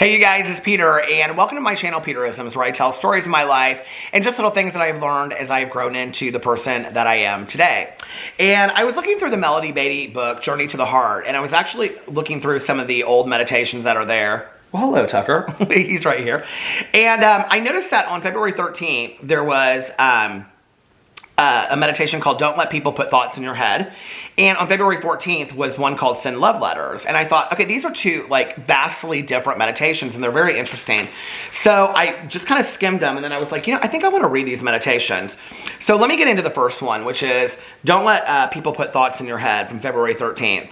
Hey you guys, it's Peter, and welcome to my channel, Peterisms, where I tell stories of my life and just little things that I've learned as I've grown into the person that I am today. And I was looking through the Melody Beatty book, Journey to the Heart, and I was actually looking through some of the old meditations that are there. Well, hello, Tucker. He's right here. And I noticed that on February 13th, there was a meditation called Don't Let People Put Thoughts in Your Head. And on February 14th was one called Send Love Letters. And I thought, okay, these are two vastly different meditations and they're very interesting. So I just kind of skimmed them and then I was like, I think I want to read these meditations. So let me get into the first one, which is Don't Let People Put Thoughts in Your Head from February 13th.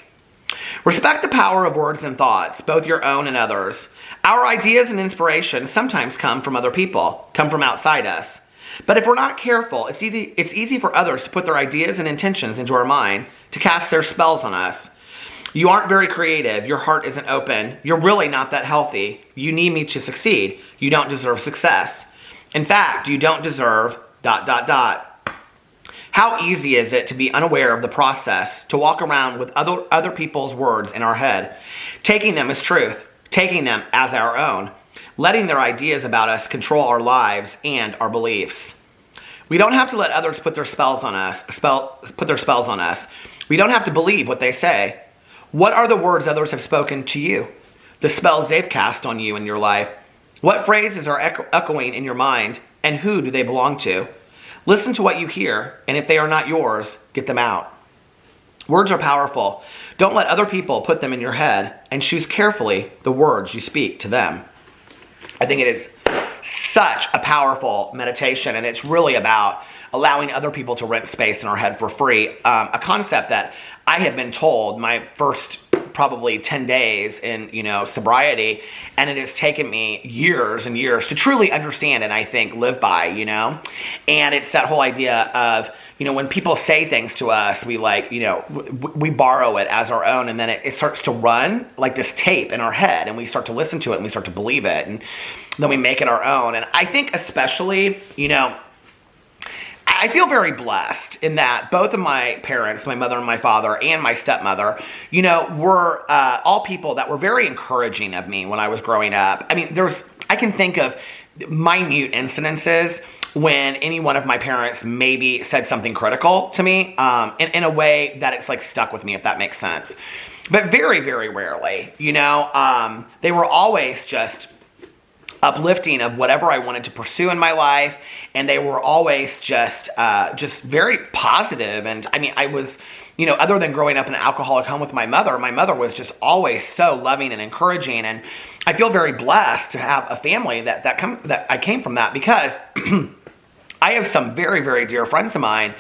Respect the power of words and thoughts, both your own and others. Our ideas and inspiration sometimes come from other people, come from outside us. But if we're not careful, it's easy for others to put their ideas and intentions into our mind, to cast their spells on us. You aren't very creative. Your heart isn't open. You're really not that healthy. You need me to succeed. You don't deserve success. In fact, you don't deserve ... How easy is it to be unaware of the process, to walk around with other people's words in our head, taking them as truth, taking them as our own, letting their ideas about us control our lives and our beliefs. We don't have to let others put their spells on us. We don't have to believe what they say. What are the words others have spoken to you? The spells they've cast on you in your life. What phrases are echoing in your mind, and who do they belong to? Listen to what you hear, and if they are not yours, get them out. Words are powerful. Don't let other people put them in your head, and choose carefully the words you speak to them. I think it is such a powerful meditation, and it's really about allowing other people to rent space in our head for free. A concept that I had been told my first probably 10 days in sobriety, and it has taken me years and years to truly understand and I think live by, and it's that whole idea of when people say things to us, we we borrow it as our own, and then it starts to run like this tape in our head, and we start to listen to it and we start to believe it, and then we make it our own. And I think especially I feel very blessed in that both of my parents, my mother and my father, and my stepmother, were all people that were very encouraging of me when I was growing up. I mean, I can think of minute incidences when any one of my parents maybe said something critical to me, in a way that it's stuck with me, if that makes sense. But very, very rarely, they were always just uplifting of whatever I wanted to pursue in my life, and they were always just very positive. And I mean, I was, other than growing up in an alcoholic home with my mother was just always so loving and encouraging, and I feel very blessed to have a family that I came from that, because I have some very, very dear friends of mine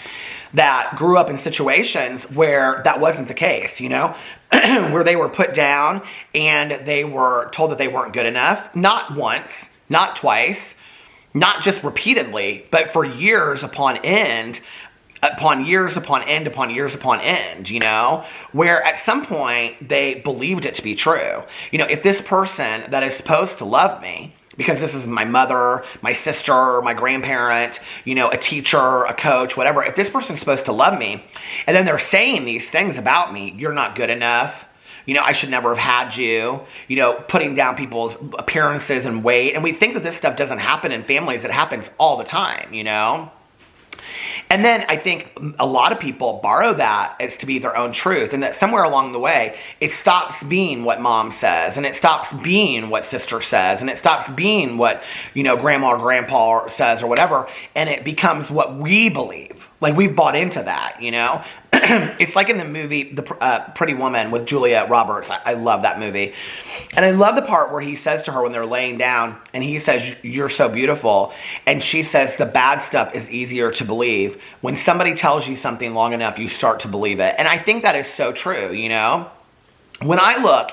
that grew up in situations where that wasn't the case, where they were put down and they were told that they weren't good enough, not once, not twice, not just repeatedly, but for years upon end, upon years upon end, upon years upon end, where at some point they believed it to be true. If this person that is supposed to love me, because this is my mother, my sister, my grandparent, a teacher, a coach, whatever. If this person's supposed to love me, and then they're saying these things about me, you're not good enough, I should never have had you, putting down people's appearances and weight. And we think that this stuff doesn't happen in families. It happens all the time, And then I think a lot of people borrow that as to be their own truth, and that somewhere along the way, it stops being what mom says, and it stops being what sister says, and it stops being what, grandma or grandpa says or whatever, and it becomes what we believe. We've bought into that, It's like in the movie, The Pretty Woman with Julia Roberts. I love that movie. And I love the part where he says to her when they're laying down, and he says, "You're so beautiful." And she says, "The bad stuff is easier to believe. When somebody tells you something long enough, you start to believe it." And I think that is so true, When I look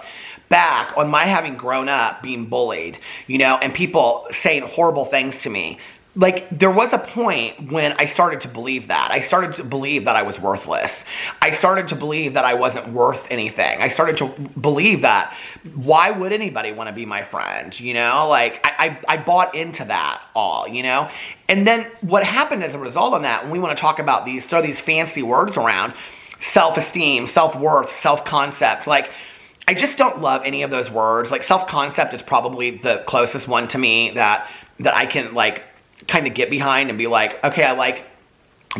back on my having grown up being bullied, and people saying horrible things to me, there was a point when I started to believe that. I started to believe that I was worthless. I started to believe that I wasn't worth anything. I started to believe that, why would anybody want to be my friend? I bought into that all, And then what happened as a result of that, when we want to talk about throw these fancy words around, self-esteem, self-worth, self-concept, I just don't love any of those words. Like self-concept is probably the closest one to me that I can like kind of get behind and be like, okay, I like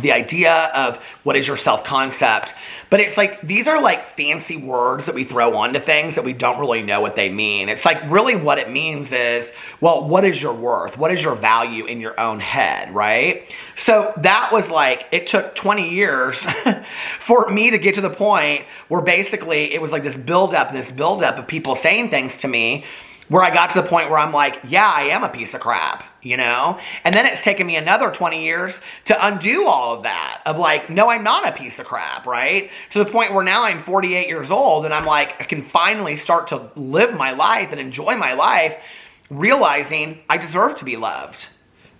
the idea of what is your self-concept. But it's like, these are like fancy words that we throw onto things that we don't really know what they mean. It's like really what it means is, well, what is your worth? What is your value in your own head, right? So that was like, it took 20 years for me to get to the point where basically it was like this buildup of people saying things to me where I got to the point where I'm like, yeah, I am a piece of crap, you know? And then it's taken me another 20 years to undo all of that, of like, no, I'm not a piece of crap, right? To the point where now I'm 48 years old and I'm like, I can finally start to live my life and enjoy my life, realizing I deserve to be loved.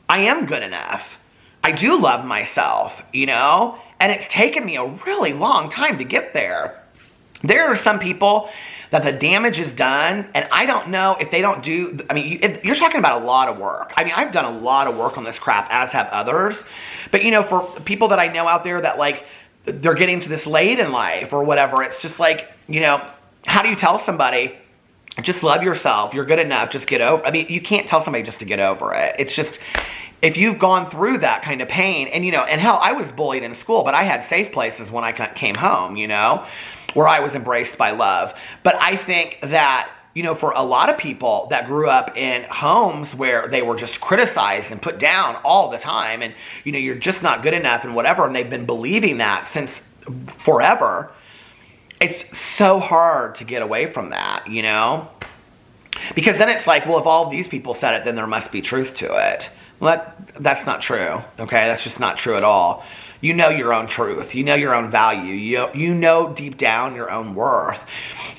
I am good enough. I do love myself, you know? And it's taken me a really long time to get there. There are some people that the damage is done, and I don't know if they don't do, I mean, you're talking about a lot of work. I mean, I've done a lot of work on this crap, as have others. But, you know, for people that I know out there that, like, they're getting to this late in life or whatever, it's just like, you know, how do you tell somebody, just love yourself, you're good enough, just get over, I mean, you can't tell somebody just to get over it. It's just, if you've gone through that kind of pain, and, you know, and hell, I was bullied in school, but I had safe places when I came home, you know, where I was embraced by love. But I think that, you know, for a lot of people that grew up in homes where they were just criticized and put down all the time, and, you know, you're just not good enough and whatever, and they've been believing that since forever, it's so hard to get away from that, you know? Because then it's like, well, if all of these people said it, then there must be truth to it. Well, that's not true, okay? That's just not true at all. You know your own truth. You know your own value. You know deep down your own worth.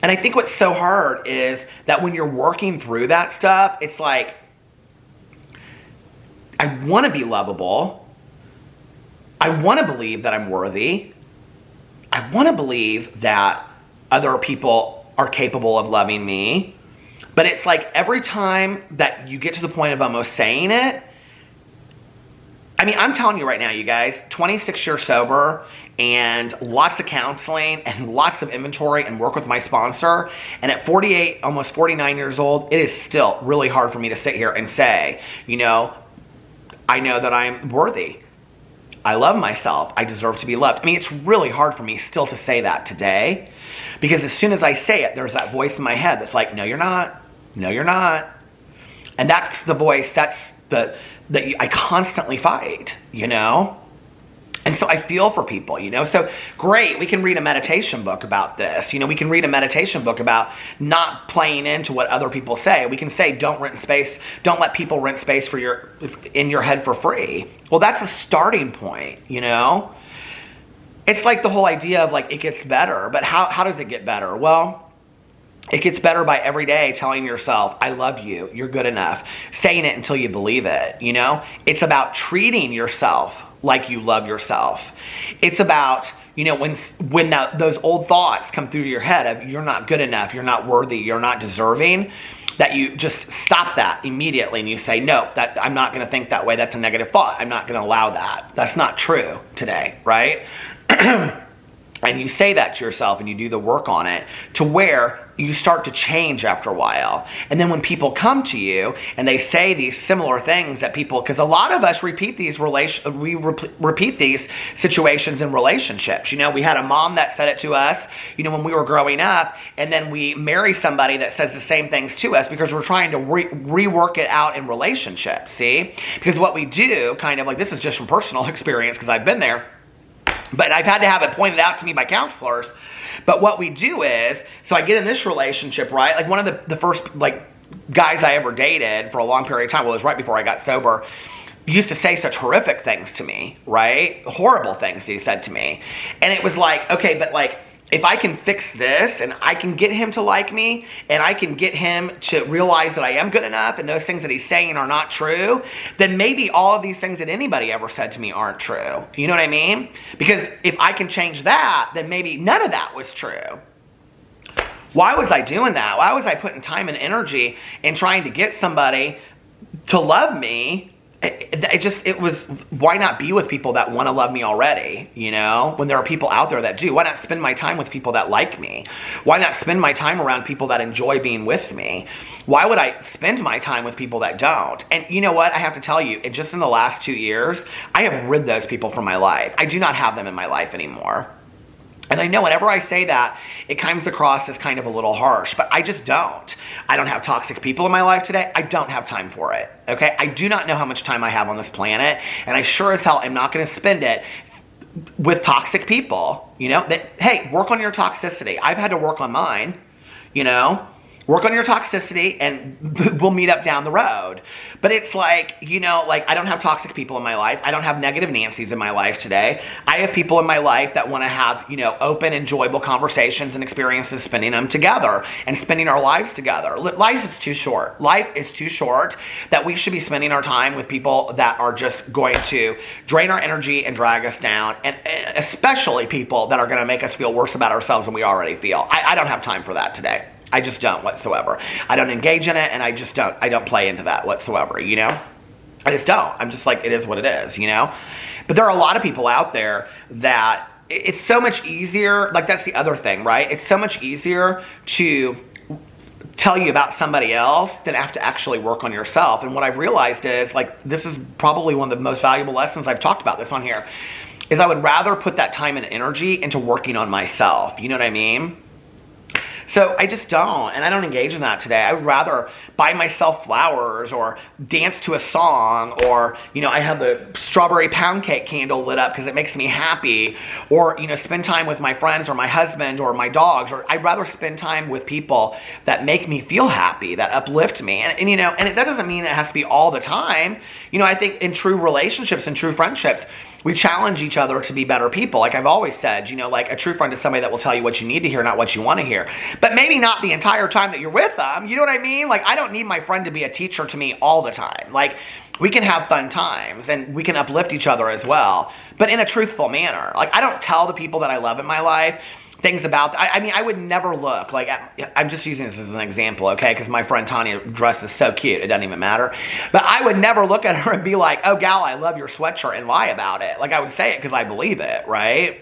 And I think what's so hard is that when you're working through that stuff, it's like, I want to be lovable. I want to believe that I'm worthy. I want to believe that other people are capable of loving me. But it's like every time that you get to the point of almost saying it, I mean, I'm telling you right now, you guys, 26 years sober and lots of counseling and lots of inventory and work with my sponsor. And at 48, almost 49 years old, it is still really hard for me to sit here and say, you know, I know that I'm worthy. I love myself. I deserve to be loved. I mean, it's really hard for me still to say that today, because as soon as I say it, there's that voice in my head that's like, no, you're not. No, you're not. And that's the voice, that's that I constantly fight, you know? And so I feel for people, you know? So great, we can read a meditation book about this. You know, we can read a meditation book about not playing into what other people say. We can say, don't let people rent space in your head for free. Well, that's a starting point, you know? It's like the whole idea of like, it gets better, but how does it get better? Well, it gets better by every day telling yourself, I love you, you're good enough. Saying it until you believe it, you know? It's about treating yourself like you love yourself. It's about, you know, when those old thoughts come through your head of you're not good enough, you're not worthy, you're not deserving, that you just stop that immediately and you say, no, I'm not going to think that way. That's a negative thought. I'm not going to allow that. That's not true today, right? And you say that to yourself and you do the work on it to where you start to change after a while. And then when people come to you and they say these similar things that people, because a lot of us repeat these repeat these situations in relationships. You know, we had a mom that said it to us, you know, when we were growing up, and then we marry somebody that says the same things to us because we're trying to rework it out in relationships, see? Because what we do, kind of like, this is just from personal experience because I've been there, but I've had to have it pointed out to me by counselors. But what we do is, so I get in this relationship, right? Like one of the first like guys I ever dated for a long period of time, well, it was right before I got sober, used to say such horrific things to me, right? Horrible things he said to me. And it was like, okay, but like, if I can fix this and I can get him to like me and I can get him to realize that I am good enough and those things that he's saying are not true, then maybe all of these things that anybody ever said to me aren't true. You know what I mean? Because if I can change that, then maybe none of that was true. Why was I doing that? Why was I putting time and energy in trying to get somebody to love me why not be with people that want to love me already, when there are people out there that do? Why not spend my time with people that like me? Why not spend my time around people that enjoy being with me? Why would I spend my time with people that don't? And you know what? I have to tell you, just in the last 2 years, I have rid those people from my life. I do not have them in my life anymore. And I know whenever I say that, it comes across as kind of a little harsh, but I just don't. I don't have toxic people in my life today. I don't have time for it, okay? I do not know how much time I have on this planet, and I sure as hell am not going to spend it with toxic people, that, hey, work on your toxicity. I've had to work on mine, work on your toxicity and we'll meet up down the road. But it's like, I don't have toxic people in my life. I don't have negative Nancys in my life today. I have people in my life that want to have, open, enjoyable conversations and experiences, spending them together and spending our lives together. Life is too short. Life is too short that we should be spending our time with people that are just going to drain our energy and drag us down. And especially people that are going to make us feel worse about ourselves than we already feel. I don't have time for that today. I just don't whatsoever. I don't engage in it, and I don't play into that whatsoever, I just don't. I'm just like, it is what it is, But there are a lot of people out there that it's so much easier, like that's the other thing, right? It's so much easier to tell you about somebody else than have to actually work on yourself. And what I've realized is, like, this is probably one of the most valuable lessons. I've talked about this on here, is I would rather put that time and energy into working on myself. You know what I mean? So I just don't, and I don't engage in that today. I would rather buy myself flowers or dance to a song, or, I have the strawberry pound cake candle lit up because it makes me happy, or, spend time with my friends or my husband or my dogs, or I'd rather spend time with people that make me feel happy, that uplift me. And that doesn't mean it has to be all the time. I think in true relationships and true friendships, we challenge each other to be better people. Like I've always said, like a true friend is somebody that will tell you what you need to hear, not what you want to hear. But maybe not the entire time that you're with them. You know what I mean? Like, I don't need my friend to be a teacher to me all the time. Like, we can have fun times and we can uplift each other as well, but in a truthful manner. Like, I don't tell the people that I love in my life things about, I would never look like, I'm just using this as an example, okay? Because my friend Tanya dresses so cute, it doesn't even matter. But I would never look at her and be like, oh, gal, I love your sweatshirt, and lie about it. Like, I would say it because I believe it, right?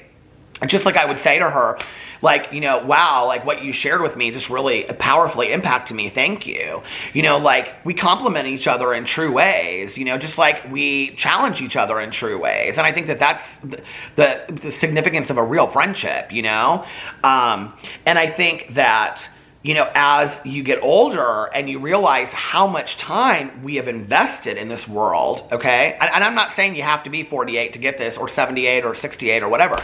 Just like I would say to her, like, wow, like what you shared with me just really powerfully impacted me. Thank you. Like we compliment each other in true ways, just like we challenge each other in true ways. And I think that that's the significance of a real friendship, And I think that, as you get older and you realize how much time we have invested in this world, okay? And I'm not saying you have to be 48 to get this, or 78 or 68 or whatever,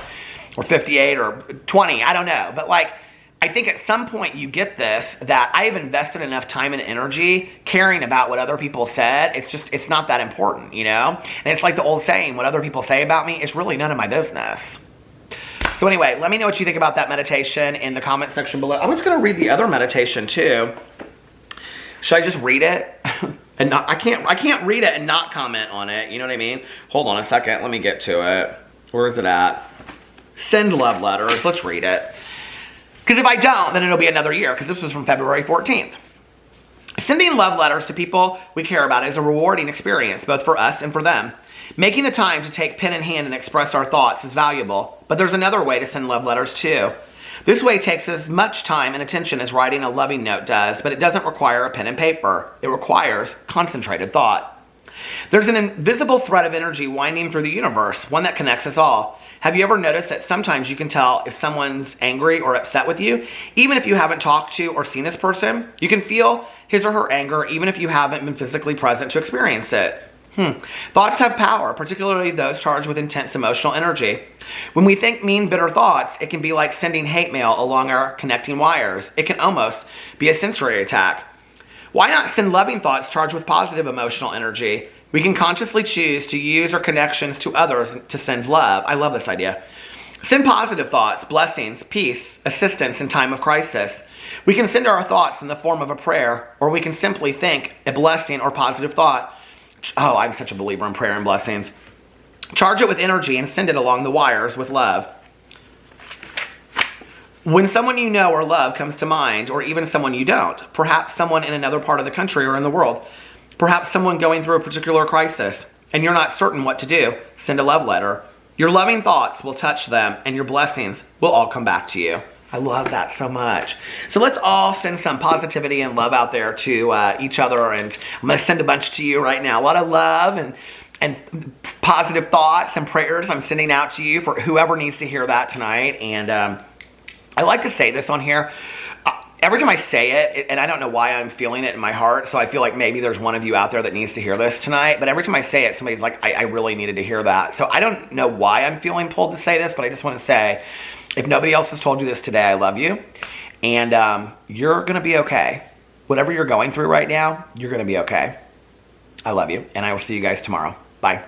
or 58 or 20, I don't know. But like, I think at some point you get this, that I have invested enough time and energy caring about what other people said. It's not that important, And it's like the old saying, what other people say about me, it's really none of my business. So anyway, let me know what you think about that meditation in the comment section below. I'm just going to read the other meditation too. Should I just read it? And not, I can't read it and not comment on it. You know what I mean? Hold on a second. Let me get to it. Where is it at? Send love letters. Let's read it. Because if I don't, then it'll be another year, because this was from February 14th. Sending love letters to people we care about is a rewarding experience, both for us and for them. Making the time to take pen in hand and express our thoughts is valuable, but there's another way to send love letters too. This way takes as much time and attention as writing a loving note does, but it doesn't require a pen and paper. It requires concentrated thought. There's an invisible thread of energy winding through the universe, one that connects us all. Have you ever noticed that sometimes you can tell if someone's angry or upset with you, even if you haven't talked to or seen this person? You can feel his or her anger even if you haven't been physically present to experience it. Thoughts have power, particularly those charged with intense emotional energy. When we think mean, bitter thoughts, it can be like sending hate mail along our connecting wires. It can almost be a sensory attack. Why not send loving thoughts charged with positive emotional energy? We can consciously choose to use our connections to others to send love. I love this idea. Send positive thoughts, blessings, peace, assistance in time of crisis. We can send our thoughts in the form of a prayer, or we can simply think a blessing or positive thought. Oh, I'm such a believer in prayer and blessings. Charge it with energy and send it along the wires with love. When someone you know or love comes to mind, or even someone you don't, perhaps someone in another part of the country or in the world, Perhaps someone going through a particular crisis and you're not certain what to do. Send a love letter. Your loving thoughts will touch them and your blessings will all come back to you. I love that so much. So let's all send some positivity and love out there to each other. And I'm going to send a bunch to you right now. A lot of love and positive thoughts and prayers I'm sending out to you for whoever needs to hear that tonight. And I like to say this on here. Every time I say it, and I don't know why I'm feeling it in my heart, so I feel like maybe there's one of you out there that needs to hear this tonight, but every time I say it, somebody's like, I really needed to hear that. So I don't know why I'm feeling pulled to say this, but I just want to say, if nobody else has told you this today, I love you, and you're going to be okay. Whatever you're going through right now, you're going to be okay. I love you, and I will see you guys tomorrow. Bye.